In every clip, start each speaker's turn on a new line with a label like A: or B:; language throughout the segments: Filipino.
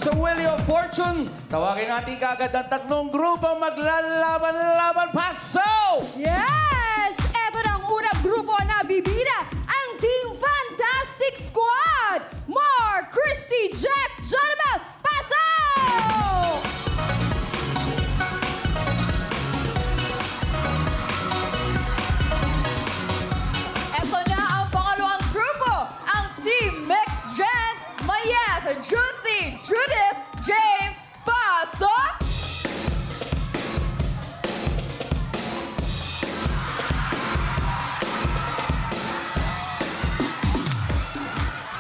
A: sa Wheel of Fortune. Tawagin natin kaagad ang tatlong grupo maglalaban-laban. Paso!
B: Yes! Eto na ang unang grupo na bibida, ang Team Fantastic Squad! Mark, Christy, Jack, Jonabel, pasok! Eto na ang pangalawang grupo, ang Team Mixed Gen, Mayet, Junti, Judith, James, pasok!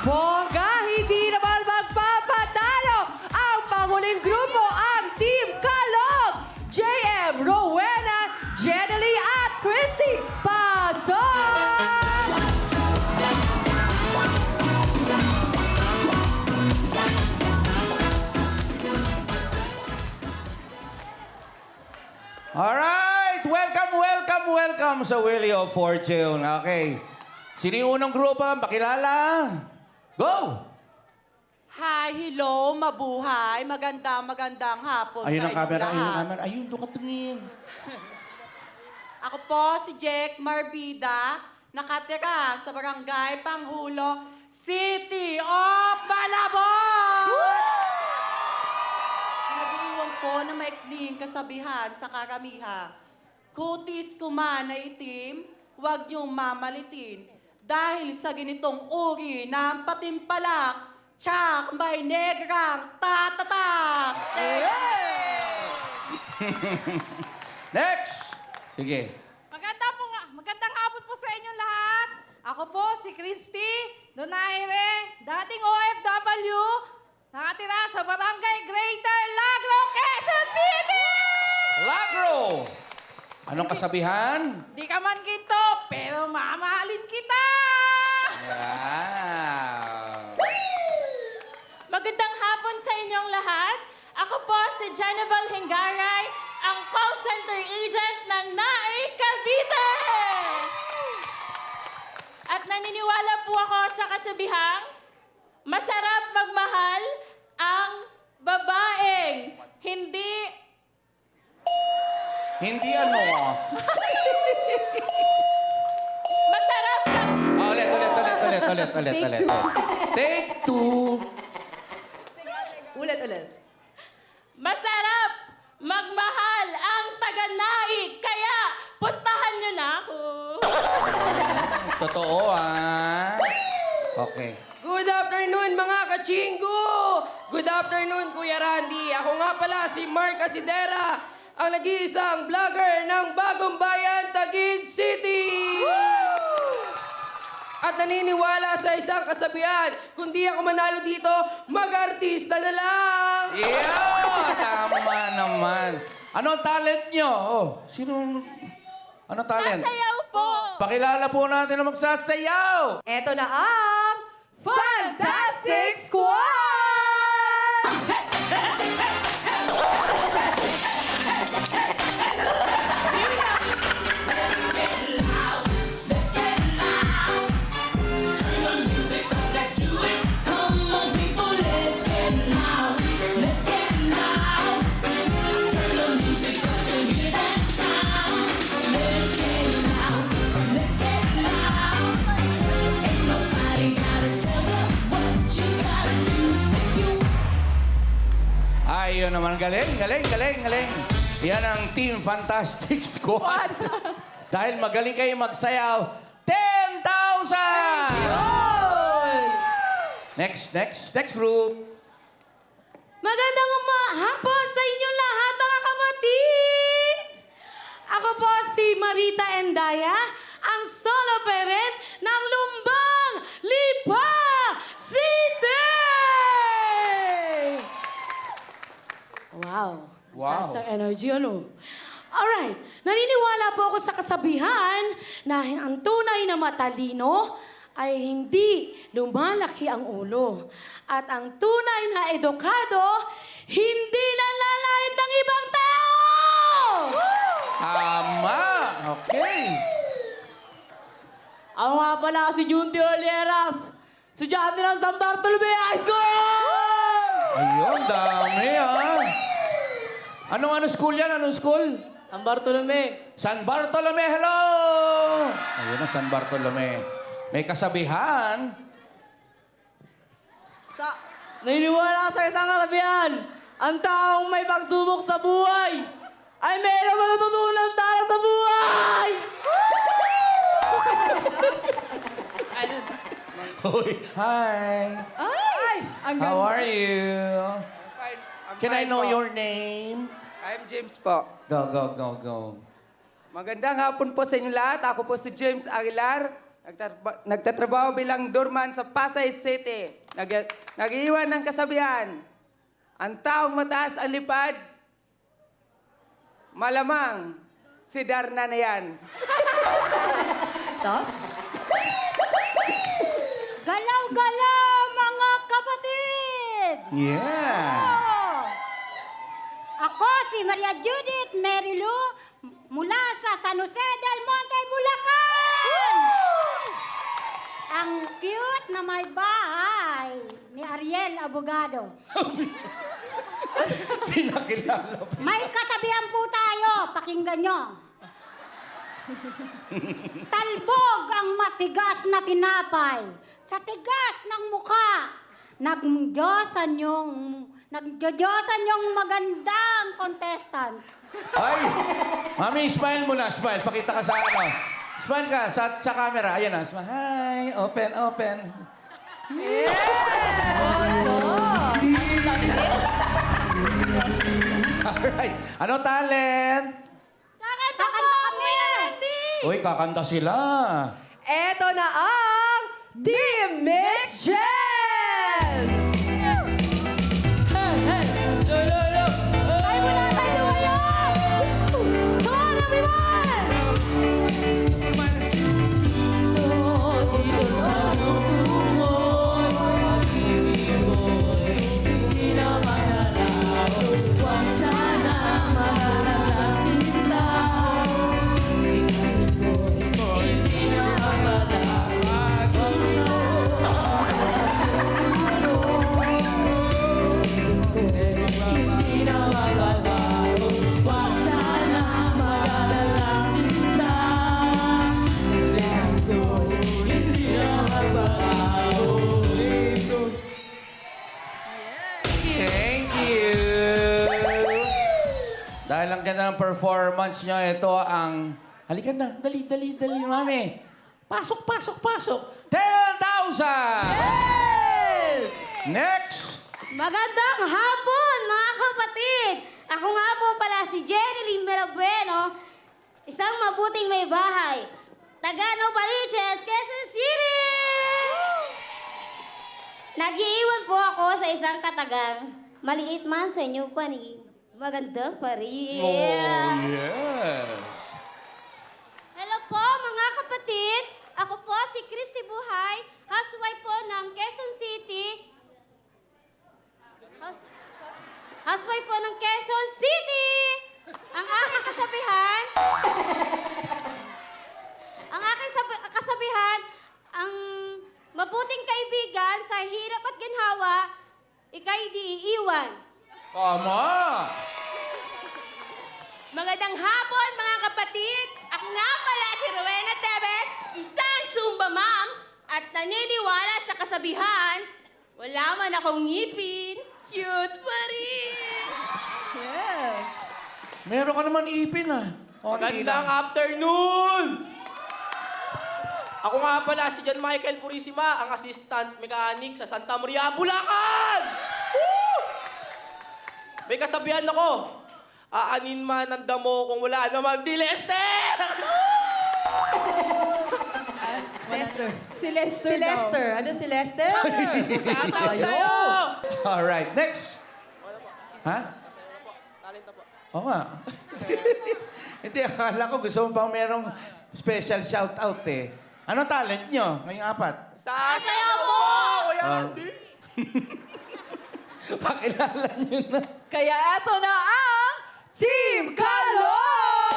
B: Bongga, hindi naman magpapatalo ang panguling grupo, ang Team Kalog! JM, Rowena, Jenalie at Christy, pasok!
A: Alright! Welcome sa Wheel of Fortune. Okay. Sino yung unang grupo? Pakilala. Go!
C: Hi, hello, mabuhay. Magandang hapon
A: Ayun
C: sa
A: ang camera,
C: inyong
A: ayun ang
C: lahat.
A: camera. Ayun, doon ka tumingin.
C: Ako po si Jack Marbida, nakatira sa Barangay Panghulo, City of Malabon! Nag-iwan po na maikling kasabihan sa karamihan. Kutis ko man na itim, huwag niyong mamalitin. Dahil sa ganitong uri ng patimpalak, tsak may negrang tatatak!
A: Next! Sige.
D: Magandang hapon po sa inyong lahat. Ako po si Christy Donaire, dating OFW, nakatira sa Barangay Greater Lagro, Quezon City!
A: Lagro! Anong kasabihan?
D: Di ka man ginto, pero mamahalin kita!
A: Wow!
E: Magandang hapon sa inyong lahat. Ako po si Janabal Hengaray, ang call center agent ng NAE Cavite. At naniniwala po ako sa kasabihang, masarap magmahal ang babaeng hindi...
A: Hindi ano.
E: Masarap mag...
A: Ulit. Take two.
C: Ulit.
E: Masarap magmahal ang taga-NAE, kaya puntahan niyo na ako.
A: Totoo, ah. Okay.
F: Good afternoon, mga kachinggo! Good afternoon, Kuya Randy. Ako nga pala si Mark Asidera, ang nag-iisang vlogger ng Bagong Bayan, Taguig City! At naniniwala sa isang kasabihan, kung di ako manalo dito, mag-artista na lang!
A: Yeah! Tama naman. Ano ang talent nyo? Oh, sinong... Ano talent?
E: Sayaw po!
A: Pakilala po natin ang magsasayaw!
B: Eto na ang Fantastic Squad!
A: Ayun naman, galing. Yan ang Team Fantastic Squad. Dahil magaling kayo magsayaw, 10,000! Next group.
D: Magandang hapon sa inyong lahat, mga kapatid! Ako po si Marita Endaya, ang solo parent ng Lumbang Lipa City! Wow.
A: Wow.
D: Taas ng energy, ano? Alright. Naniniwala po ako sa kasabihan na ang tunay na matalino ay hindi lumalaki ang ulo. At ang tunay na edukado, hindi nalalait ng ibang tao!
A: Tama! Okay.
C: Ako nga pala si Junti Olieras, estudyante ng San Bartolome High School!
A: Ayun, dami Anong school yan? Anong school?
G: Ang Bartolome.
A: San Bartolome, hello! Ayun na, San Bartolome. May kasabihan.
G: Naniniwala sa isang kalabihan, ang taong may pagsubok sa buhay ay mayroong matututunan para sa buhay!
A: Hoy, hi.
B: Ay! Ang
A: How
B: ganda.
A: are you? Can I know your name?
H: I'm James po.
A: Go, go, go, go.
H: Magandang hapon po sa inyo lahat. Ako po si James Aguilar. Nagtatrabaho bilang doorman sa Pasay City. Nag-iwan ng kasabihan. Ang taong mataas ang lipad, malamang si Darna na yan.
D: Galaw-galaw, mga kapatid!
A: Yeah.
D: Ako si Maria Judith Merilu mula sa San Jose del Monte, Bulacan! Ang cute na may bahay ni Ariel Abogado.
A: Pinakilala.
D: May kasabihan po tayo, pakinggan nyo. Talbog ang matigas na tinapay sa tigas ng mukha. Nagdiyosan yung magandang contestant.
A: Ay! Mami, smile mo na. Smile. Pakita ka sa ano. Smile ka sa camera. Ayan na. Smile. Hi. Open, open. Alright. Ano talent?
D: Kakanta kami!
A: Uy, kakanta sila.
B: Eto na ang Team Mix Gem!
D: Ay, wala tayo ngayon! Come on, everyone!
G: Dito sa puso mo'y hindi na magalao. Huwag sana malalasin lang. Hindi na magalao. Hindi na magalao. Huwag sana magalalasin lang. Let go. Hindi na magalao.
A: Thank you. Dahil ang ganda ng performance nyo, ito ang... Halika na. Dali, dali, dali, mami. Pasok, pasok, pasok. 10,000! Next!
D: Magandang hapon, mga kapatid! Ako nga po pala si Jenny Limbera Bueno, isang mabuting may bahay. Taga Novaliches, Quezon City! Nag-iiwan po ako sa isang katagang, maliit man sa inyong paningin. Maganda pa rin.
A: Oh, yes.
I: Hello po mga kapatid. Ako po si Christy Buhay, housewife po ng Quezon City. Housewife po ng Quezon City! Ang aking kasabihan, ang mabuting kaibigan sa hirap at ginhawa, ika'y di iiwan.
A: Tama!
I: Magandang hapon, mga kapatid! Ako nga pala si Rowena Tevez, isang Zumba mom, at naniniwala sa kasabihan, wala man akong ngipin, cute pa rin!
A: Meron ka naman ipin, ah. Konti
J: Magandang
A: lang.
J: afternoon! Ako nga pala si John Michael Purisima, ang assistant mechanic sa Santa Maria, Bulacan! Woo! May kasabihan ako, aanin man ang damo kung wala naman si Lester!
B: Si Lester. Ano si Lester?
J: Tatawag sa'yo!
A: Alright, next. Ha?
J: Talent na po.
A: Oo nga. Hindi, akala ko gusto mo bang merong special shout-out eh. Anong talent nyo ngayong apat?
J: Sasayaw po! Kuya Andy!
A: Pakilala nyo na.
B: Kaya eto na ang Team Kalor!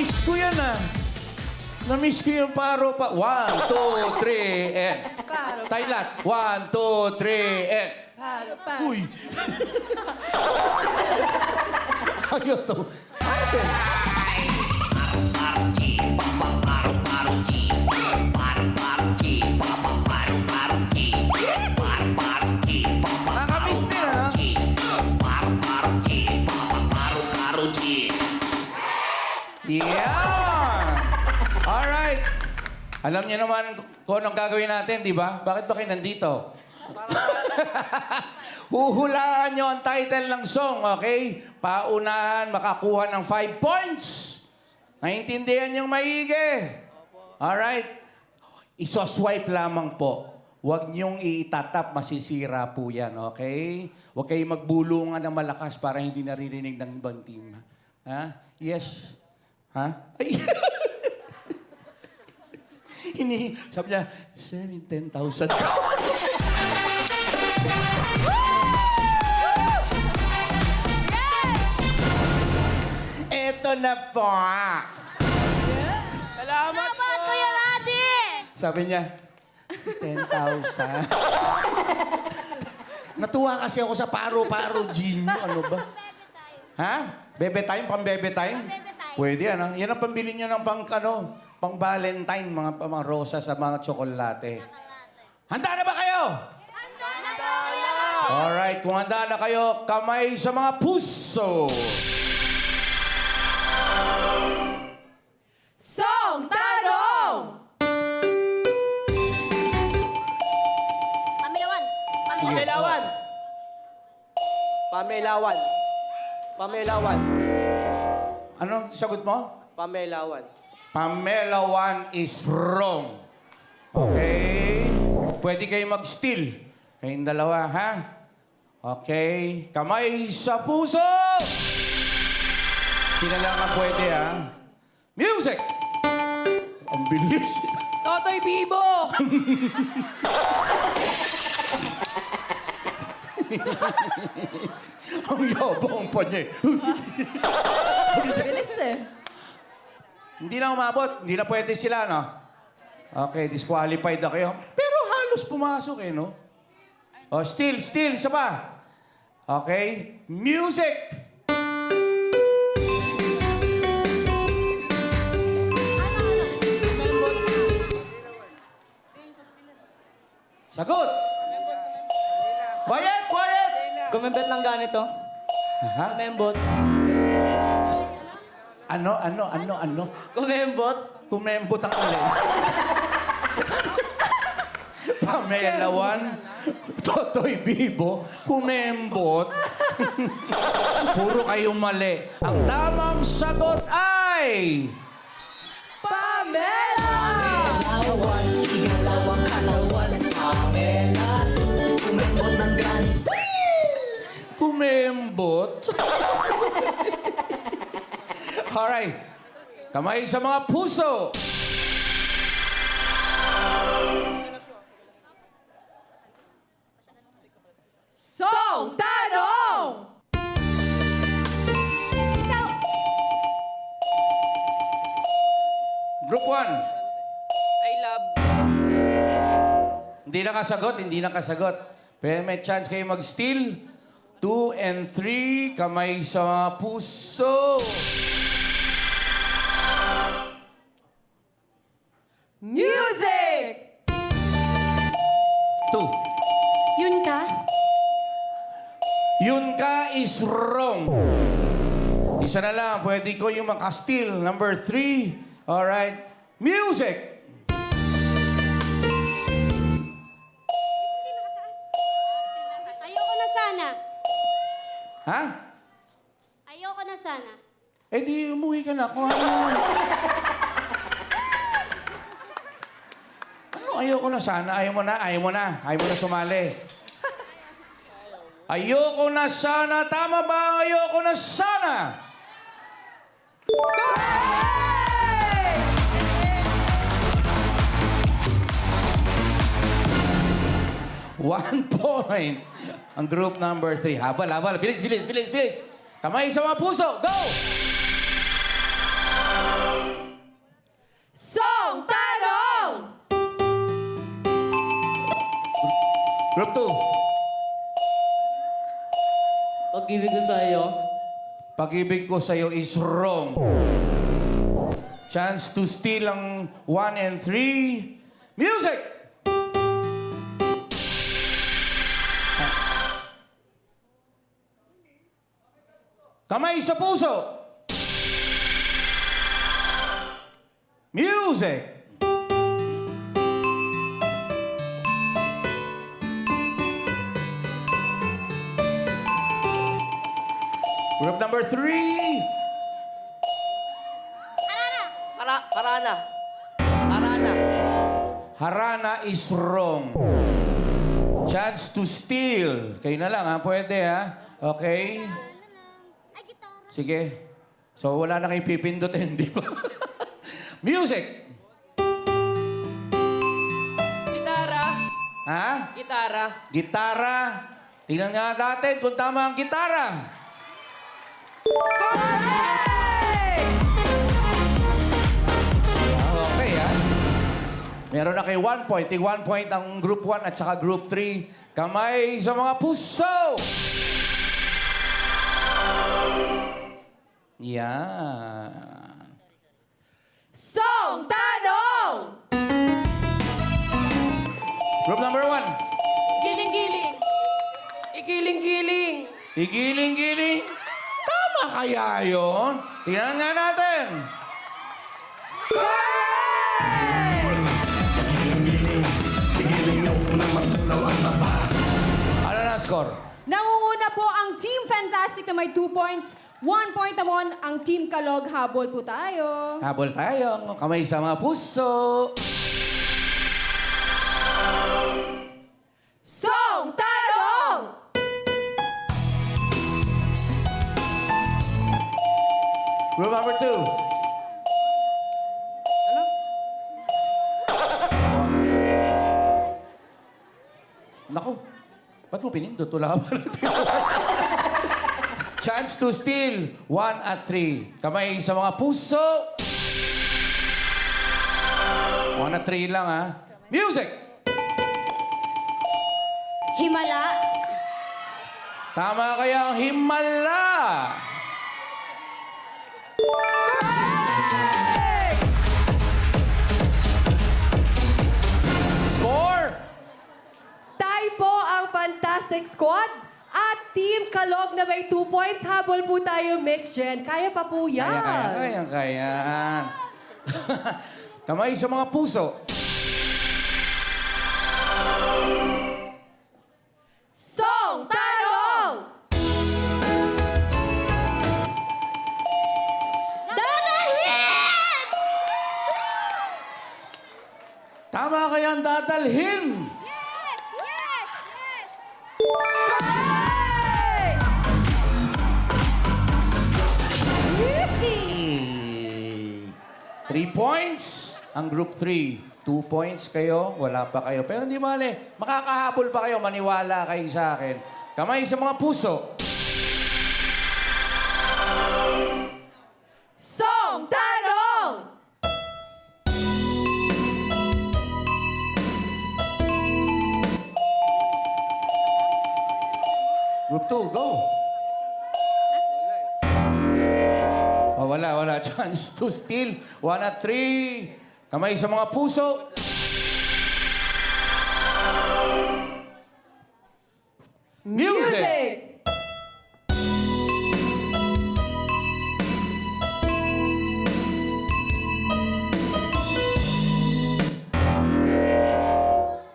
A: Na-miss ko yan, ah. Na-miss ko yung paro pa. 1, 2, 3, and. Thailand. 1, 2, 3, and. Uy. Ayaw to. Nakamiss din, ha? Yeah! Alright. Alam niyo naman kung anong gagawin natin, di ba? Bakit ba kayo nandito? Huhulaan niyo ang title ng song, okay? Paunahan, makakuha ng 5 points. Naintindihan niyong maigi. Alright? Isoswipe lamang po. Huwag niyong itatap, masisira po yan, okay? Huwag kayong magbulungan ng malakas para hindi naririnig ng ibang team. Ha? Yes. Ha? Ay! Sabi niya, 10,000. Eto na po.
F: Salamat po!
I: Kuya Ate!
A: Sabi niya, 10,000. Natuwa kasi ako sa paro-paro, Gino. Ano ba? Ha? Bebe time? Pang-bebe time? Pwede yan, ha? Yan ang pambili niyo ng pang Valentine, mga rosa sa mga tsokolate. Handa na ba kayo?
I: Handa na!
A: Alright, kung handa na kayo, kamay sa mga puso.
B: Song Tanong!
I: Pamilawan!
J: Pamelawan. Pamelawan. Pamelawan.
A: Anong sagot mo?
J: Pamelawan.
A: Pamela 1 is wrong. Okay? Pwede kayo mag-steal. Kayong dalawa, ha? Okay. Kamay sa puso! Sila lang ang pwede, ha? Music! Ang bilis.
F: Totoy Bibo!
A: Ang yabang pa niya.
B: Bilis eh.
A: Hindi na umabot. Hindi na pwede sila, no? Okay, disqualified na kayo. Pero halos pumasok, eh, no? Oh, still, isa pa. Okay, music! Sagot! Quiet!
G: Kumembet lang ganito.
A: Ha?
G: Kumembot.
A: Ano?
G: Kumembot.
A: Kumembot ang alin. Pamela 1, Totoy Bibo, kumembot. Puro kayong mali. Ang tamang sagot ay...
B: Pamela!
A: Kumembot. Alright. Kamay sa mga puso.
B: Song Tanong!
A: Group 1.
F: I love...
A: Hindi nakasagot. Pero may chance kayo mag-steal. 2 and 3, kamay sa mga puso.
B: Music!
A: 2.
D: Yun ka?
A: Yun ka is wrong. Isa na lang, pwede ko yung maka-steal. Number 3. Alright. Music!
I: Ayoko na sana.
A: Ha?
I: Ayoko na sana.
A: Eh di umuwi ka na. Kung ano mo. Ano ayoko na sana? Ayaw mo na sumali. Ayoko na sana. Tama ba ang ayoko na sana? One point. Ang group number 3. Habal. Bilis. Kamay sa mga puso. Go! Group 2.
G: Pag-ibig ko sa'yo.
A: Pag-ibig ko sa'yo is wrong. Chance to steal ang 1 and 3. Music! Kamay sa puso. Music! Group number 3.
J: Harana. Harana.
A: Harana is wrong. Chance to steal. Kayo na lang, ha? Pwede, ha? Okay? Sige. So, wala na kayong pipindutin, di ba? Music!
F: Gitara.
A: Ha?
F: Gitara.
A: Gitara. Tingnan nga natin kung tama ang gitara. Okay, ha? Meron na kayo 1 point. 1 point ang group 1 at saka group 3. Kamay sa mga puso! Yan.
B: Song Tanong!
A: Group number 1.
F: Giling-giling. Igiling-giling.
A: Igiling-giling. Tama kaya yun? Tingnan nga natin. Ano na score?
B: Nangunguna po ang Team Fantastic na may 2 points. 1 point naman ang Team Kalog. Habol po tayo.
A: Habol tayo. Kamay sa mga puso.
B: Song Tanong!
A: Group number 2. Naku, ba't mo pinindot? Wala ka pala. Chance to steal. 1 at 3. Kamay sa mga puso. 1 at 3 lang, ha? Music!
D: Himala.
A: Tama kaya ang himala. Score!
B: Tie po ang Fantastic Squad at Team Kalog na may 2 points. Habol po tayo, Mix Gen. Kaya pa po yan.
A: Kaya. Kamay sa mga puso.
B: Song Tanong!
I: Dadahin!
A: Tama kaya ang dadalhin.
I: Yes! Yes! Yes!
B: Correct!
A: Yippee! 3 points ang group 3. 2 points kayo, wala pa kayo. Pero hindi mali, makakahabol pa kayo, maniwala kayo sa akin. Kamay sa mga puso.
B: Song Tanong!
A: Group 2, go! Oh, wala. Chance to steal. 1 at 3. Kamay sa mga puso. Music!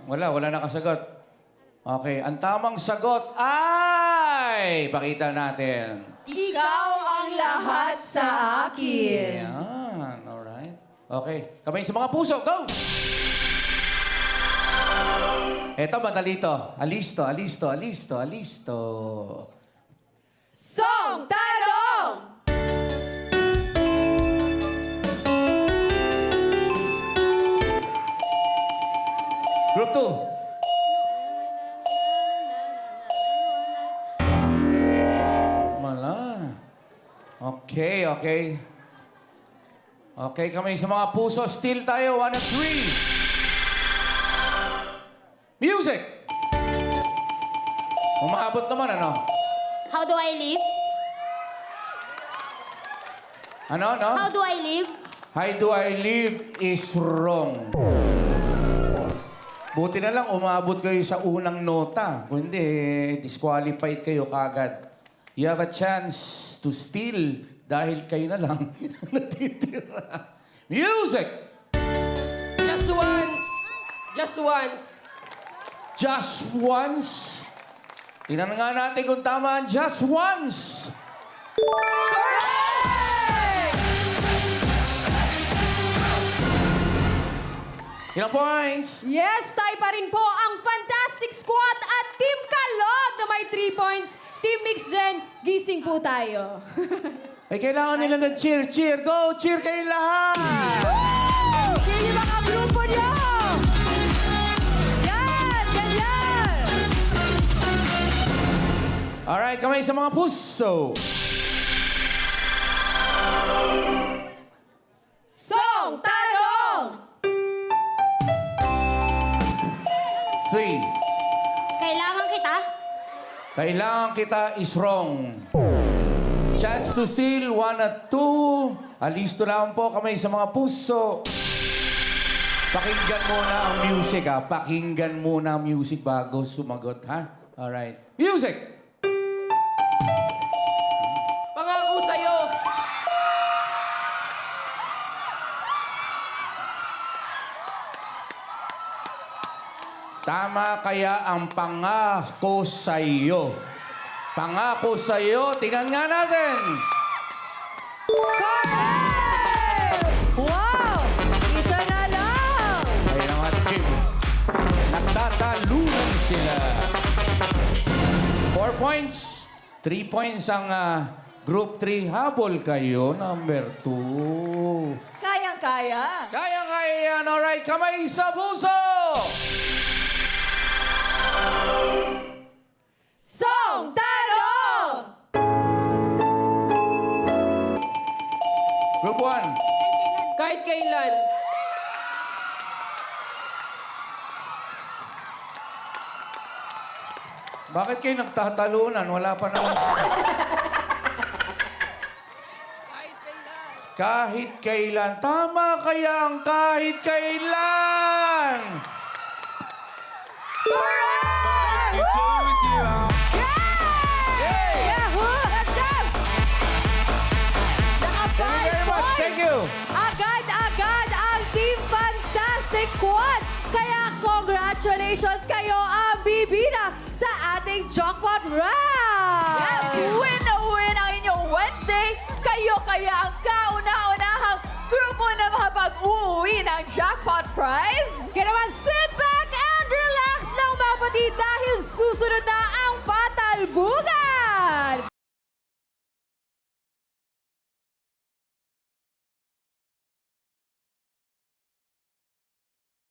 A: Wala nakasagot. Okay, ang tamang sagot ay... Pakita natin.
B: Ikaw ang lahat sa akin.
A: Yan, alright. Okay, kamay sa mga puso, go! Eto, madali to. Alisto.
B: Song Tanong!
A: Group 2. Wala. Okay. Okay, kamay sa mga puso. Still tayo. 1 at 3. Music! Umabot naman, ano?
I: How do I live?
A: Ano, no?
I: How do I live?
A: How do I live is wrong. Buti na lang umabot kayo sa unang nota. Kung hindi, disqualified kayo kagad. You have a chance to steal dahil kayo na lang natitira. Music!
F: Just once. Just once.
A: Just once. Tingnan nga natin kung tama ang just once. Ilang points?
B: Yes, tie pa rin po ang Fantastic Squad at Team Kalog na may 3 points. Team Mix Gen, gising po tayo.
A: Ay, kailangan nila ng cheer. Cheer! Go! Cheer kayo lahat!
B: Cheer yung mga grupo niyo! Yan! Ganyan!
A: Alright, kamay sa mga puso.
B: Song Tanong!
A: 3.
I: Kailangan kita?
A: Kailangan kita is wrong. Chance to steal, 1 at 2. Alisto lang po kamay sa mga puso. Pakinggan muna ang music, ha? Pakinggan muna ang music bago sumagot, ha? Alright. Music!
F: Pangako sa'yo.
A: Tama kaya ang pangako sa'yo? Pangako sa'yo, tingnan nga natin.
B: Correct! Wow! Isa na lang!
A: Ay naman, Kim. Nagtatalunan sila. 4 points. 3 points ang Group 3. Habol kayo, number 2.
B: Kayang-kaya!
A: Kaya-kaya yan. Alright, kamay sa puso!
B: Song Tanong!
A: Group 1.
F: Kahit kailan.
A: Bakit kayo nagtatalunan? Wala pa naman.
F: Kahit kailan.
A: Kahit kailan. Tama kaya ang kahit kailan.
B: Correct!
A: Yay!
B: Yahoo! Let's go! Naka-5
A: Thank you very much.
B: points!
A: Thank you.
B: Agad-agad ang Team Fantastic Squad! Kaya congratulations kayo ang bibida sa ating jackpot round!
K: Yes! Win na win ang inyong Wednesday! Kayo kaya ang kauna-unahang grupo na makapag-uwi ng jackpot prize?
B: Kaya naman